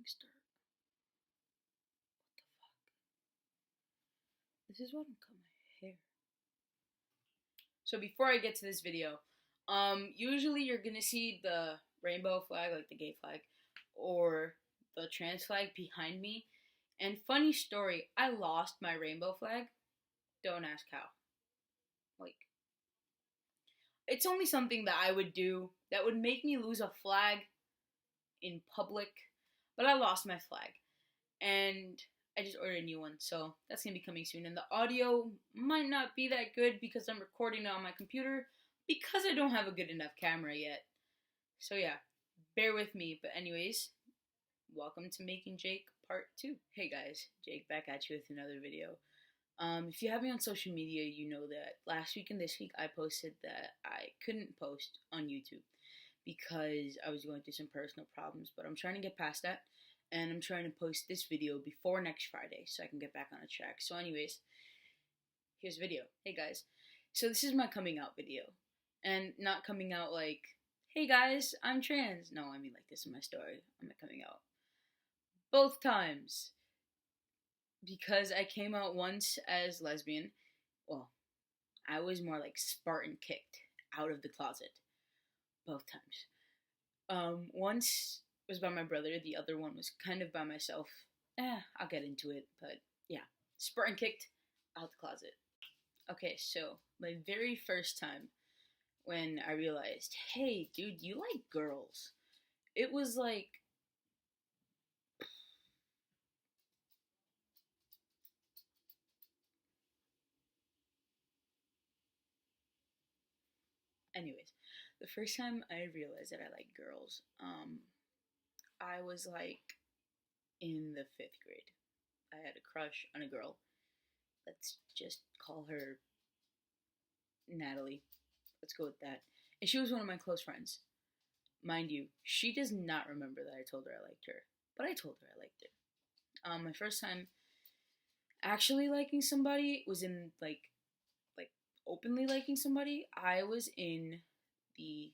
start. What the fuck? This is what I'm cut my hair. So before I get to this video, usually you're gonna see the rainbow flag, like the gay flag, or the trans flag behind me. And funny story, I lost my rainbow flag. Don't ask how. Like, it's only something that I would do that would make me lose a flag in public, but I lost my flag. And I just ordered a new one, so that's gonna be coming soon. And the audio might not be that good because I'm recording it on my computer because I don't have a good enough camera yet. So yeah, bear with me. But anyways, welcome to Making Jake Part 2. Hey guys, Jake back at you with another video. If you have me on social media, you know that last week and this week I posted that I couldn't post on YouTube because I was going through some personal problems, but I'm trying to get past that, and I'm trying to post this video before next Friday so I can get back on a track. So anyways, here's the video. Hey guys, so this is my coming out video, and not coming out like, hey guys, I'm trans. No, I mean like this is my story. I'm not coming out. Both times. Because I came out once as lesbian. Well, I was more like Spartan kicked out of the closet. Both times. Once was by my brother, the other one was kind of by myself. I'll get into it, but yeah. Spartan kicked out the closet. Okay, so my very first time when I realized, hey, dude, you like girls. It was like, anyways, the first time I realized that I like girls, I was like in the 5th grade. I had a crush on a girl. Let's just call her Natalie. Let's go with that. And she was one of my close friends. Mind you, she does not remember that I told her I liked her, but I told her I liked her. My first time actually liking somebody was in like openly liking somebody. I was in the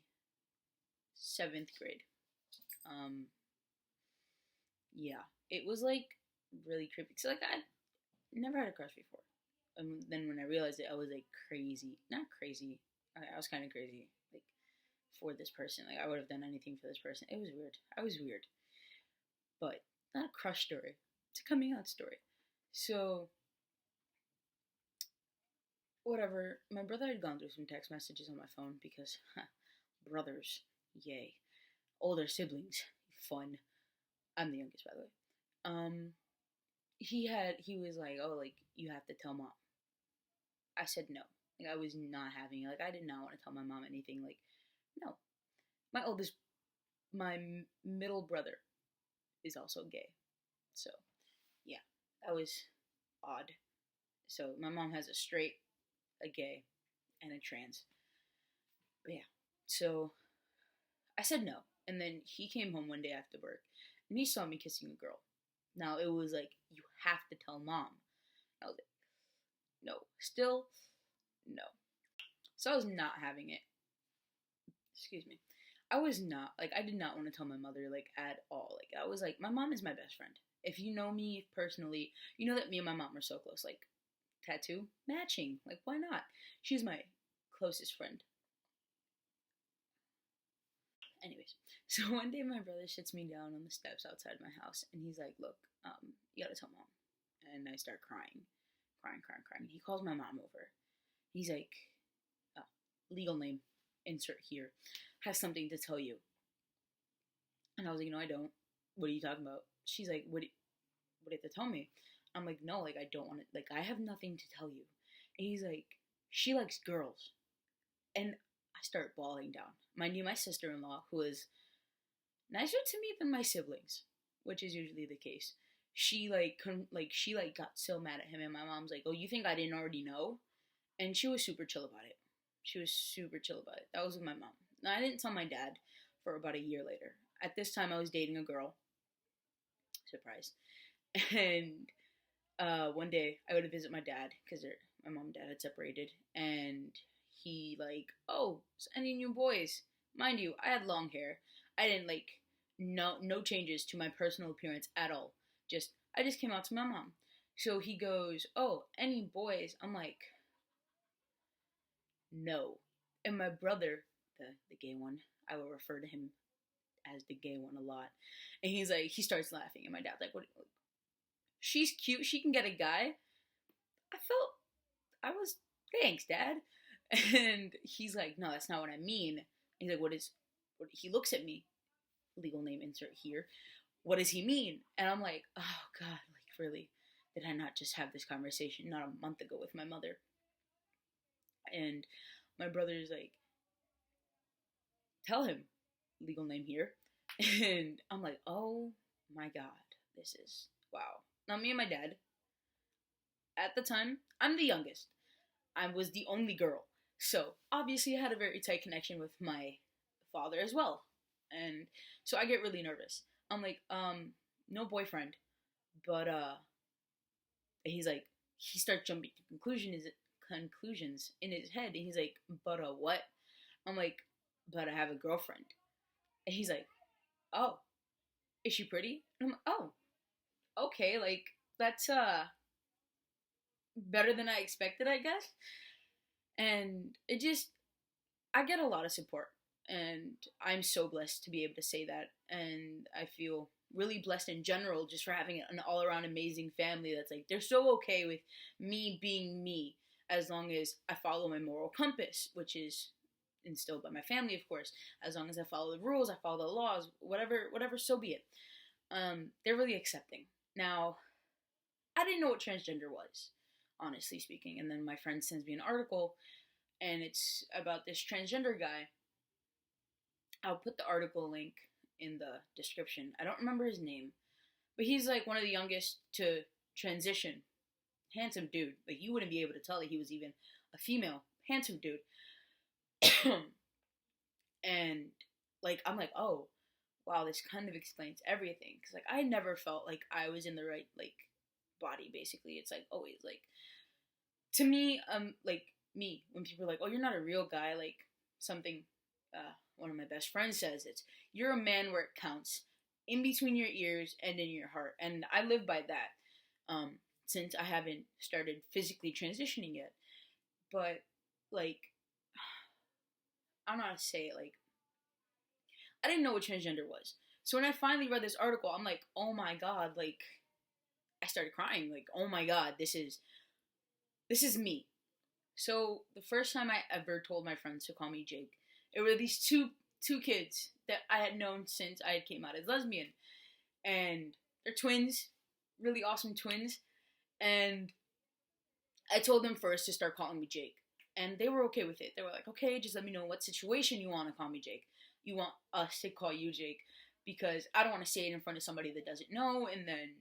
7th grade. Yeah, it was like really creepy. So like I never had a crush before. And then when I realized it, I was like crazy. Not crazy. I was kind of crazy. Like for this person, like I would have done anything for this person. It was weird. I was weird, but not a crush story. It's a coming out story. So whatever. My brother had gone through some text messages on my phone because brothers, yay, older siblings, fun. I'm the youngest, by the way. He was like, oh, like you have to tell mom. I said no. Like I was not having it. Like I did not want to tell my mom anything. Like no. My middle brother is also gay. So yeah, that was odd. So my mom has a straight, a gay, and a trans. But yeah, so I said no. And then he came home one day after work and he saw me kissing a girl. Now it was like, you have to tell mom. I was like, no. Still, no. So I was not having it. Excuse me. I was not, like, I did not want to tell my mother, like, at all. Like, I was like, my mom is my best friend. If you know me personally, you know that me and my mom are so close. Like, tattoo matching. Like, why not? She's my closest friend. Anyways, so one day my brother sits me down on the steps outside my house, and he's like, look, you gotta tell mom. And I start crying. He calls my mom over. He's like, oh, legal name, insert here, has something to tell you. And I was like, no, I don't. What are you talking about? She's like, what do you have to tell me? I'm like, no, like, I don't want to, like, I have nothing to tell you. And he's like, she likes girls. And I start bawling down. Mind you, my sister-in-law, who is nicer to me than my siblings, which is usually the case, she got so mad at him, and my mom's like, oh, you think I didn't already know? And she was super chill about it. That was with my mom. Now, I didn't tell my dad for about a year later. At this time, I was dating a girl. Surprise. And one day, I went to visit my dad, because my mom and dad had separated, and he like, oh, any new boys? Mind you, I had long hair. I didn't like no changes to my personal appearance at all. I just came out to my mom. So he goes, "Oh, any boys?" I'm like, "No." And my brother, the gay one, I will refer to him as the gay one a lot. And he's like, he starts laughing, and my dad's like, "What? She's cute. She can get a guy." I felt I was thanks, Dad. And he's like, "No, that's not what I mean." He's like, "What is?" What? He looks at me. Legal name insert here. What does he mean? And I'm like, oh God, like really? Did I not just have this conversation not a month ago with my mother? And my brother's like, tell him, legal name here. And I'm like, oh my God, this is wow. Now me and my dad, at the time, I'm the youngest. I was the only girl. So obviously I had a very tight connection with my father as well. And so I get really nervous. I'm like, no boyfriend. But he's like, he starts jumping to conclusions in his head, and he's like, but what? I'm like, but I have a girlfriend. And he's like, oh, is she pretty? And I'm like, oh, okay, like that's better than I expected, I guess. And it just, I get a lot of support, and I'm so blessed to be able to say that. And I feel really blessed in general just for having an all around amazing family that's like, they're so okay with me being me as long as I follow my moral compass, which is instilled by my family, of course. As long as I follow the rules, I follow the laws, whatever, so be it. They're really accepting. Now, I didn't know what transgender was, honestly speaking. And then my friend sends me an article, and it's about this transgender guy. I'll put the article link in the description. I don't remember his name, but he's like one of the youngest to transition. Handsome dude. Like, you wouldn't be able to tell that he was even a female. Handsome dude. And like, I'm like, oh, wow, this kind of explains everything. Because like, I never felt like I was in the right like body. Basically, it's like always like, to me, like me, when people are like, oh, you're not a real guy, like something one of my best friends says, it's, you're a man where it counts, in between your ears and in your heart. And I live by that, since I haven't started physically transitioning yet. But like, I don't know how to say it, like, I didn't know what transgender was. So when I finally read this article, I'm like, oh my God, like, I started crying, like, oh my God, this is me. So the first time I ever told my friends to call me Jake, it were these two kids that I had known since I came out as lesbian. And they're twins, really awesome twins. And I told them first to start calling me Jake. And they were okay with it. They were like, okay, just let me know what situation you want to call me Jake. You want us to call you Jake, because I don't want to say it in front of somebody that doesn't know and then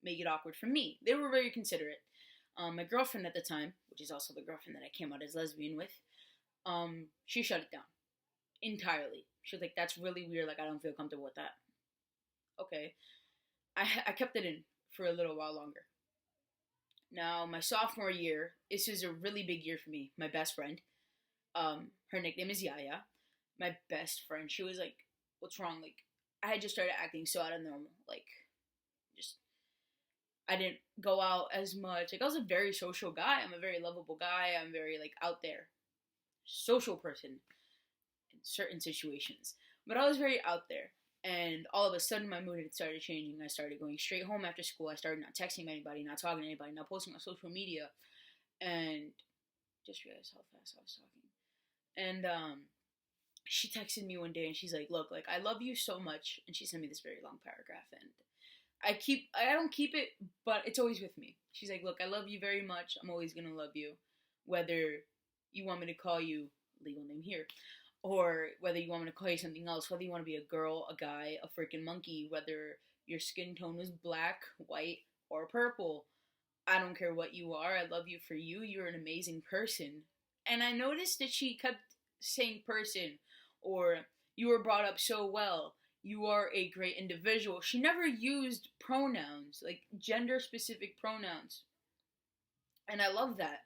make it awkward for me. They were very considerate. My girlfriend at the time, which is also the girlfriend that I came out as lesbian with, she shut it down entirely. She was like, that's really weird, like, I don't feel comfortable with that. Okay. I kept it in for a little while longer. Now, my sophomore year, this was a really big year for me. My best friend, her nickname is Yaya. My best friend, she was like, what's wrong? Like, I had just started acting so out of normal. Like, just, I didn't go out as much. Like, I was a very social guy. I'm a very lovable guy. I'm very, like, out there. Social person in certain situations. But I was very out there. And all of a sudden, my mood had started changing. I started going straight home after school. I started not texting anybody, not talking to anybody, not posting on social media. And just realized how fast I was talking. And, she texted me one day and she's like, look, like, I love you so much. And she sent me this very long paragraph, and I don't keep it, but it's always with me. She's like, look, I love you very much. I'm always gonna love you. Whether you want me to call you, legal name here, or whether you want me to call you something else, whether you want to be a girl, a guy, a freaking monkey, whether your skin tone is black, white, or purple. I don't care what you are. I love you for you. You're an amazing person. And I noticed that she kept saying person, or you were brought up so well, you are a great individual. She never used pronouns, like gender specific pronouns. And I love that.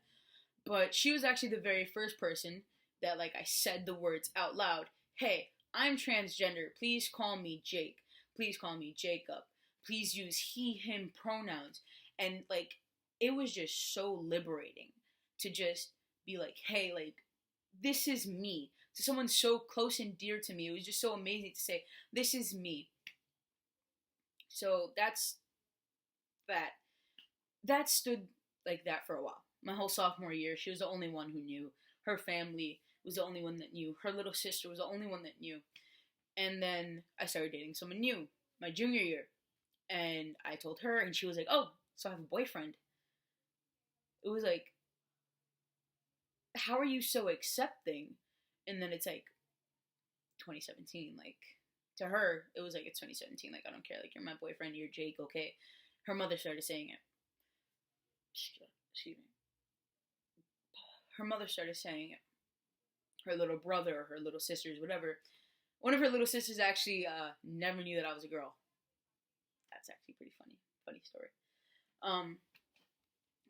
But she was actually the very first person that, like, I said the words out loud. Hey, I'm transgender. Please call me Jake. please call me Jacob. Please use he, him pronouns. And like, it was just so liberating to just be like, hey, like, this is me. To someone so close and dear to me, it was just so amazing to say, this is me. So that's that. That stood like that for a while. My whole sophomore year, she was the only one who knew. Her family was the only one that knew. Her little sister was the only one that knew. And then I started dating someone new my junior year. And I told her, and she was like, oh, so I have a boyfriend. It was like, how are you so accepting? And then it's like 2017. Like, to her, it was like, it's 2017. Like, I don't care. Like, you're my boyfriend. You're Jake, okay? Her mother started saying it. Excuse me. Her mother started saying it. Her little brother, her little sisters, whatever. One of her little sisters actually never knew that I was a girl. That's actually pretty funny story.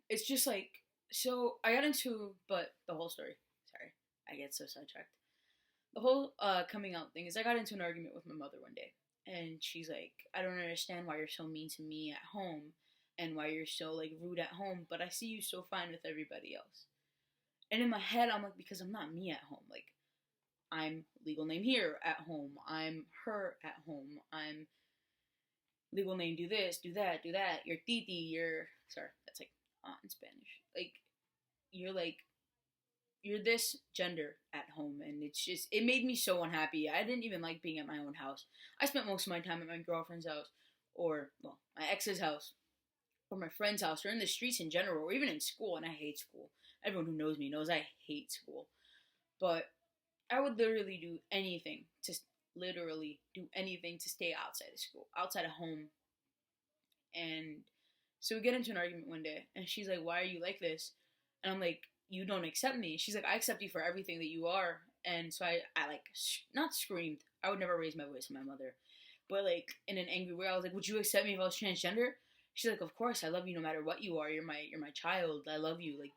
It's just like, so I got into, but the whole story, sorry, I get so sidetracked. The whole coming out thing is I got into an argument with my mother one day, and she's like, I don't understand why you're so mean to me at home, and why you're so like rude at home, but I see you so fine with everybody else. And in my head, I'm like, because I'm not me at home. Like, I'm legal name here at home. I'm her at home. I'm legal name do this, do that, do that. You're titi, you're, sorry, that's like aunt in Spanish. Like, you're this gender at home. And it's just, it made me so unhappy. I didn't even like being at my own house. I spent most of my time at my girlfriend's house, or, well, my ex's house, or my friend's house, or in the streets in general, or even in school. And I hate school. Everyone who knows me knows I hate school. But I would literally do anything to stay outside of school, outside of home. And so we get into an argument one day, and she's like, why are you like this? And I'm like, you don't accept me. She's like, I accept you for everything that you are. And so I like, not screamed. I would never raise my voice to my mother. But like, in an angry way, I was like, would you accept me if I was transgender? She's like, of course, I love you no matter what you are. You're my child. I love you. Like,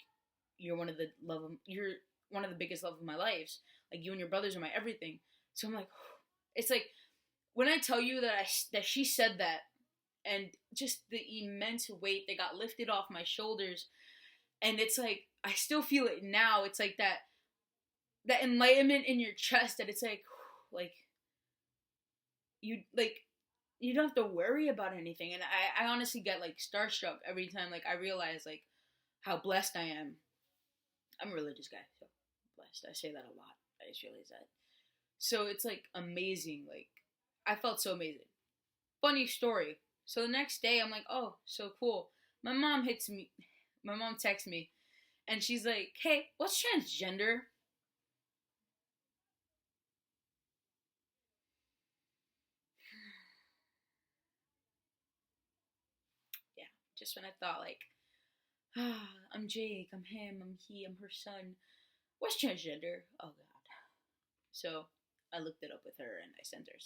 you're one of the biggest love of my lives. Like, you and your brothers are my everything. So I'm like, it's like, when I tell you that she said that, and just the immense weight that got lifted off my shoulders, and it's like, I still feel it now. It's like that enlightenment in your chest, that it's like you don't have to worry about anything. And I honestly get like starstruck every time like I realize like how blessed I am. I'm a religious guy, so blessed. I say that a lot. I just realized that. So it's like amazing. Like, I felt so amazing. Funny story. So the next day I'm like, oh, so cool. My mom texts me, and she's like, hey, what's transgender? Yeah, just when I thought like, I'm Jake, I'm him, I'm he, I'm her son. What's transgender? Oh god. So I looked it up with her, and I sent her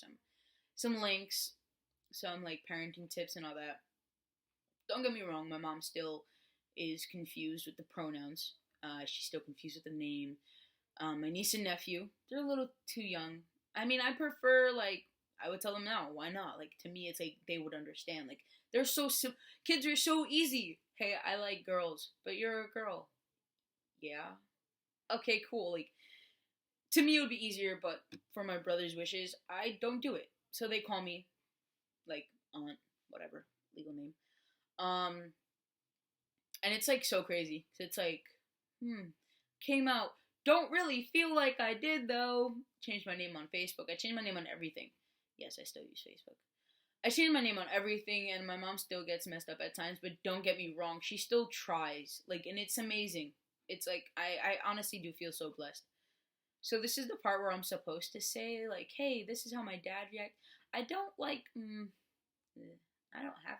some links, some like parenting tips and all that. Don't get me wrong, my mom still is confused with the pronouns. She's still confused with the name. My niece and nephew, they're a little too young. I mean, I prefer, like, I would tell them now. Why not? Like, to me, it's like they would understand. Like, they're so kids are so easy. Hey, I like girls, but you're a girl. Yeah. Okay, cool. Like, to me, it would be easier, but for my brother's wishes, I don't do it. So they call me, like, aunt, whatever, legal name. And it's like so crazy. It's like, came out. Don't really feel like I did though. Changed my name on Facebook. I changed my name on everything. Yes, I still use Facebook. I changed my name on everything, and my mom still gets messed up at times, but don't get me wrong, she still tries. Like, and it's amazing. It's like, I honestly do feel so blessed. So this is the part where I'm supposed to say, like, hey, this is how my dad react. I don't like, I don't have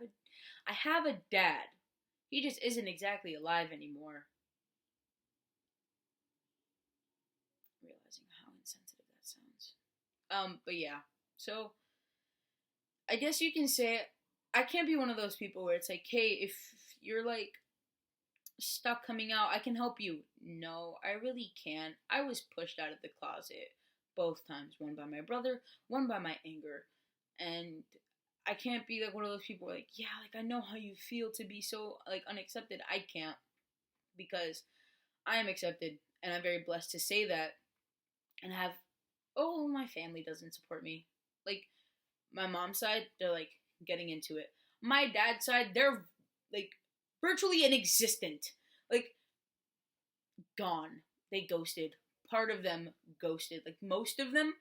I have a dad. He just isn't exactly alive anymore. Realizing how insensitive that sounds. But yeah. So, I guess you can say, I can't be one of those people where it's like, hey, if you're like stuck coming out, I can help you. No, I really can't. I was pushed out of the closet both times. One by my brother, one by my anger. And I can't be like one of those people like, yeah, like I know how you feel to be so like unaccepted. I can't, because I am accepted, and I'm very blessed to say that, and have, oh, my family doesn't support me. Like my mom's side, they're like getting into it. My dad's side, they're like virtually inexistent. Like gone. They ghosted. Part of them ghosted. Like most of them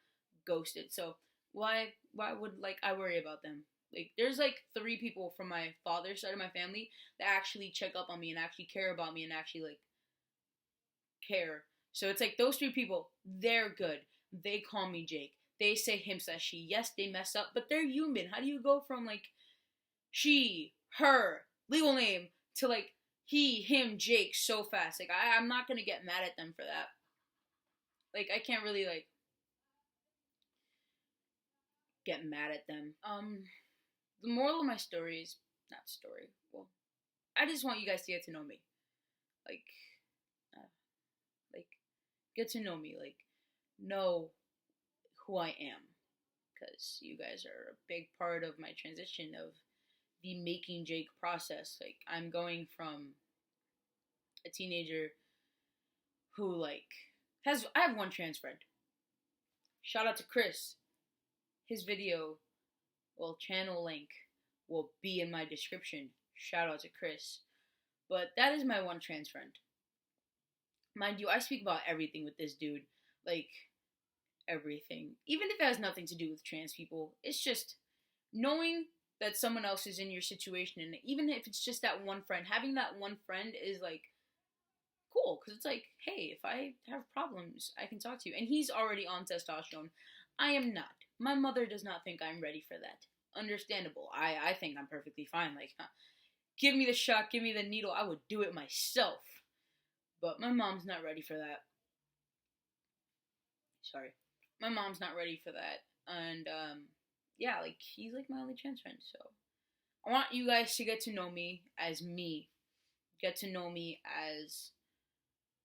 ghosted. So why would like I worry about them? Like there's like 3 people from my father's side of my family that actually check up on me and actually care about me and actually like care. So it's like those 3 people, they're good. They call me Jake. They say him slash she. Yes, they mess up, but they're human. How do you go from like she, her, legal name to like he, him, Jake so fast? Like I'm not gonna get mad at them for that. Like I can't really like get mad at them. The moral of my story is not story. Well, I just want you guys to get to know me. Like, uh, like get to know me. Like know who I am, because you guys are a big part of my transition of the making Jake process. Like I'm going from a teenager who like has I have one trans friend. Shout out to Chris. His video, well, channel link will be in my description. Shout out to Chris. But that is my one trans friend. Mind you, I speak about everything with this dude. Like everything. Even if it has nothing to do with trans people. It's just knowing that someone else is in your situation, and even if it's just that one friend, having that one friend is like cool, because it's like, hey, if I have problems, I can talk to you. And he's already on testosterone. I am not. My mother does not think I'm ready for that. Understandable. I think I'm perfectly fine. Like, give me the shot, give me the needle. I would do it myself. But my mom's not ready for that. Sorry. My mom's not ready for that. And, yeah, like, he's like my only trans friend. So, I want you guys to get to know me as me. Get to know me as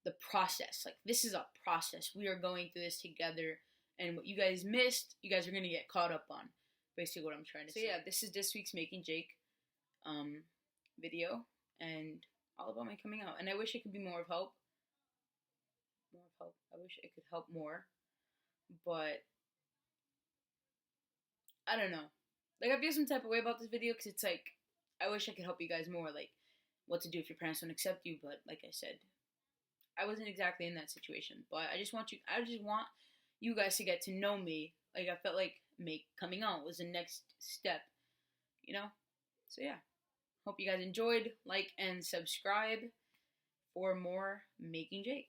the process. Like, this is a process. We are going through this together. And what you guys missed, you guys are going to get caught up on. Basically what I'm trying to say. So yeah, this is this week's Making Jake video. And all about my coming out. And I wish it could be more of help. More of help. I wish it could help more. But I don't know. Like, I feel some type of way about this video because it's like, I wish I could help you guys more. Like, what to do if your parents don't accept you. But like I said, I wasn't exactly in that situation. But I just want you guys to get to know me. Like, I felt like coming out was the next step, you know? So yeah. Hope you guys enjoyed. Like and subscribe for more Making Jake.